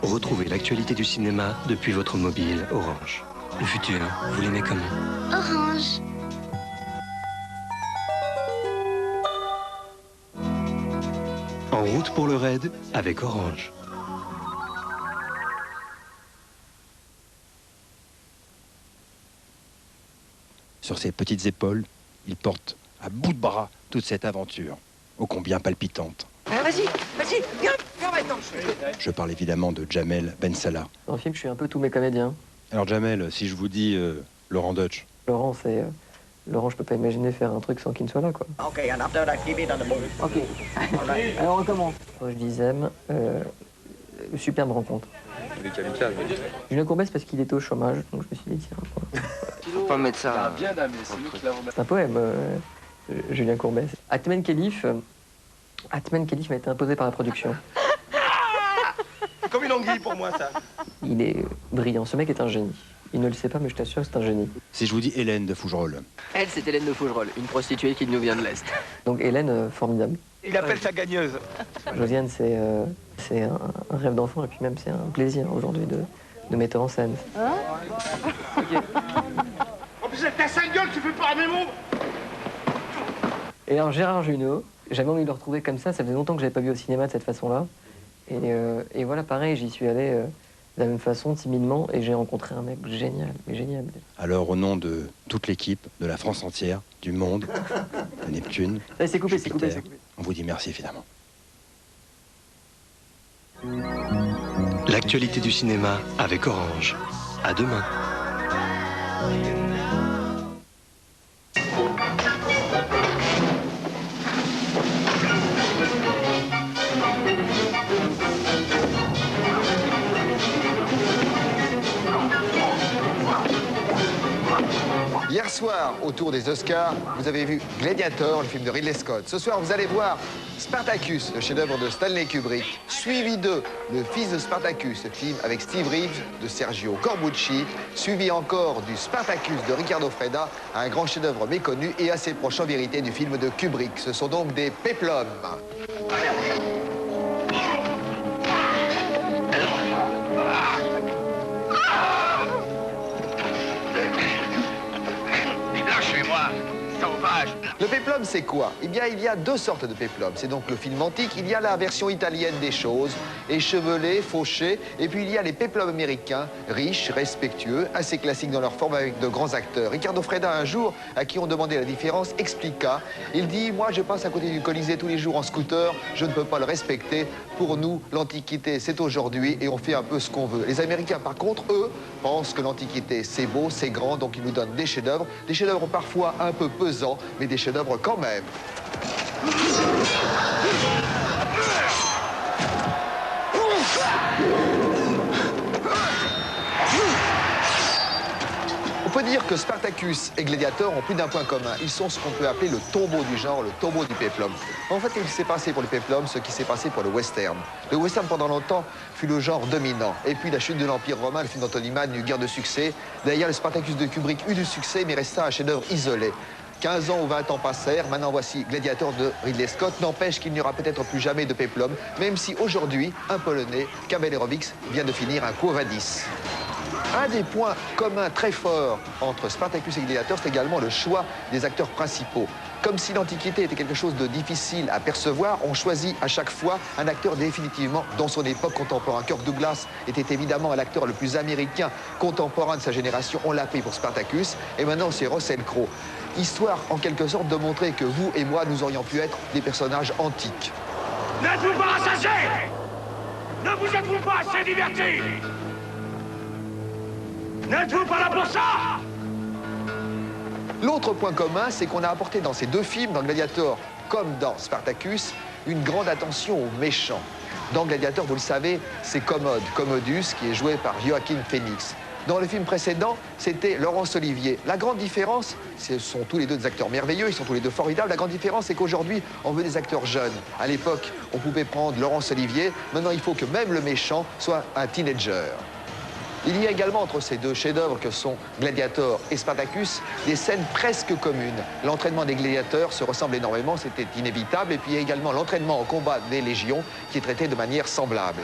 Retrouvez l'actualité du cinéma depuis votre mobile Orange. Le futur, vous l'aimez comment? Orange. En route pour le raid avec Orange. Sur ses petites épaules, il porte à bout de bras toute cette aventure, ô combien palpitante. Vas-y, viens maintenant. Je parle évidemment de Jamel Ben Salah. Dans le film, je suis un peu tous mes comédiens. Alors Jamel, si je vous dis Laurent Deutsch. Laurent, c'est... Laurent, je peux pas imaginer faire un truc sans qu'il ne soit là, quoi. Ok, an after that, keep it on the move. Ok. Alors, on recommence. Je dis Zem, superbe rencontre. Julien Courbet, c'est parce qu'il était au chômage, donc je me suis dit, tiens... Faut pas mettre ça... C'est un poème, Julien Courbet. Atmen Khelif m'a été imposé par la production. C'est comme une anguille pour moi, ça. Il est brillant, ce mec est un génie. Il ne le sait pas, mais je t'assure que c'est un génie. Si je vous dis Hélène de Fougerolles. Elle, c'est Hélène de Fougerolles, une prostituée qui nous vient de l'Est. Donc Hélène, formidable. Il appelle sa gagneuse. Josiane, c'est un rêve d'enfant, et puis même c'est un plaisir aujourd'hui de mettre en scène. Hein? Okay. En plus, ta sale gueule, tu fais pas un mémo. Et alors Gérard Jugnot, j'avais envie de le retrouver comme ça faisait longtemps que je l'avais pas vu au cinéma de cette façon-là. Et voilà, pareil, j'y suis allé de la même façon, timidement, et j'ai rencontré un mec génial, mais génial. Alors, au nom de toute l'équipe, de la France entière, du monde, de Neptune, Allez, c'est coupé, Jupiter, on vous dit merci, évidemment. L'actualité du cinéma avec Orange. À demain. Hier soir, autour des Oscars, vous avez vu Gladiator, le film de Ridley Scott. Ce soir, vous allez voir Spartacus, le chef-d'œuvre de Stanley Kubrick, suivi de Le fils de Spartacus, le film avec Steve Reeves de Sergio Corbucci, suivi encore du Spartacus de Riccardo Freda, un grand chef-d'œuvre méconnu et assez proche en vérité du film de Kubrick. Ce sont donc des péplums. Le péplum, c'est quoi? Eh bien, il y a deux sortes de péplum. C'est donc le film antique. Il y a la version italienne des choses, échevelés, fauchés. Et puis, il y a les péplums américains, riches, respectueux, assez classiques dans leur forme avec de grands acteurs. Riccardo Freda, un jour, à qui on demandait la différence, expliqua. Il dit, moi, je passe à côté du Colisée tous les jours en scooter. Je ne peux pas le respecter. Pour nous, l'Antiquité, c'est aujourd'hui et on fait un peu ce qu'on veut. Les Américains, par contre, eux, pensent que l'Antiquité, c'est beau, c'est grand, donc ils nous donnent des chefs-d'œuvre parfois un peu pesants, mais des chefs-d'œuvre quand même. On peut dire que Spartacus et Gladiator ont plus d'un point commun. Ils sont ce qu'on peut appeler le tombeau du genre, le tombeau du péplum. En fait, il s'est passé pour le péplum ce qui s'est passé pour le western. Le western, pendant longtemps, fut le genre dominant. Et puis, la chute de l'Empire romain, le film d'Anthony Mann, eut guère de succès. D'ailleurs, le Spartacus de Kubrick eut du succès, mais resta un chef-d'œuvre isolé. 15 ans ou 20 ans passèrent, maintenant voici Gladiator de Ridley Scott. N'empêche qu'il n'y aura peut-être plus jamais de péplum, même si aujourd'hui, un Polonais, Kabelerowicz, vient de finir un Quo Vadis. Un des points communs très forts entre Spartacus et Gladiator, c'est également le choix des acteurs principaux. Comme si l'Antiquité était quelque chose de difficile à percevoir, on choisit à chaque fois un acteur définitivement dans son époque contemporaine. Kirk Douglas était évidemment l'acteur le plus américain contemporain de sa génération. On l'a pris pour Spartacus. Et maintenant, c'est Russell Crowe. Histoire, en quelque sorte, de montrer que vous et moi, nous aurions pu être des personnages antiques. N'êtes-vous pas rassasiés? Ne vous êtes-vous pas assez divertis? N'êtes-vous pas là pour ça? L'autre point commun, c'est qu'on a apporté dans ces deux films, dans Gladiator comme dans Spartacus, une grande attention aux méchants. Dans Gladiator, vous le savez, c'est Commodus, qui est joué par Joaquin Phoenix. Dans le film précédent, c'était Laurence Olivier. La grande différence, ce sont tous les deux des acteurs merveilleux, ils sont tous les deux formidables. La grande différence, c'est qu'aujourd'hui, on veut des acteurs jeunes. À l'époque, on pouvait prendre Laurence Olivier. Maintenant, il faut que même le méchant soit un teenager. Il y a également entre ces deux chefs-d'œuvre que sont Gladiator et Spartacus des scènes presque communes. L'entraînement des gladiateurs se ressemble énormément, c'était inévitable. Et puis il y a également l'entraînement au combat des légions qui est traité de manière semblable.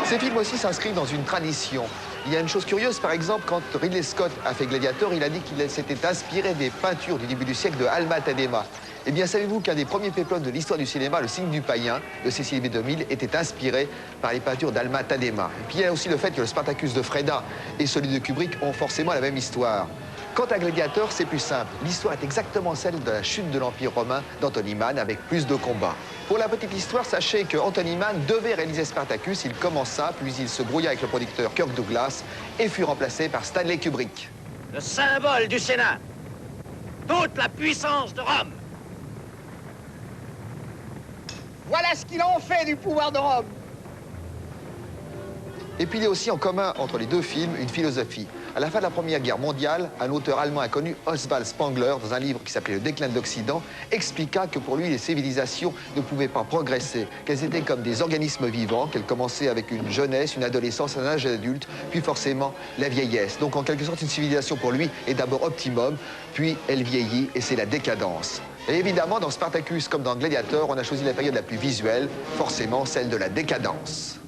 Ces films aussi s'inscrivent dans une tradition. Il y a une chose curieuse, par exemple, quand Ridley Scott a fait Gladiator, il a dit qu'il s'était inspiré des peintures du début du siècle de Alma Tadema. Eh bien, savez-vous qu'un des premiers péplums de l'histoire du cinéma, Le Signe du Païen, de Cécile B. DeMille, était inspiré par les peintures d'Alma Tadema. Et puis il y a aussi le fait que le Spartacus de Freda et celui de Kubrick ont forcément la même histoire. Quant à Gladiator, c'est plus simple. L'histoire est exactement celle de la chute de l'Empire romain d'Anthony Mann avec plus de combats. Pour la petite histoire, sachez que Anthony Mann devait réaliser Spartacus. Il commença, puis il se brouilla avec le producteur Kirk Douglas et fut remplacé par Stanley Kubrick. Le symbole du Sénat. Toute la puissance de Rome. Voilà ce qu'ils ont fait du pouvoir de Rome. Et puis il y a aussi en commun entre les deux films une philosophie. À la fin de la Première Guerre mondiale, un auteur allemand inconnu, Oswald Spengler, dans un livre qui s'appelait Le déclin de l'Occident, expliqua que pour lui, les civilisations ne pouvaient pas progresser, qu'elles étaient comme des organismes vivants, qu'elles commençaient avec une jeunesse, une adolescence, un âge adulte, puis forcément la vieillesse. Donc en quelque sorte, une civilisation pour lui est d'abord optimum, puis elle vieillit et c'est la décadence. Et évidemment, dans Spartacus comme dans Gladiator, on a choisi la période la plus visuelle, forcément celle de la décadence.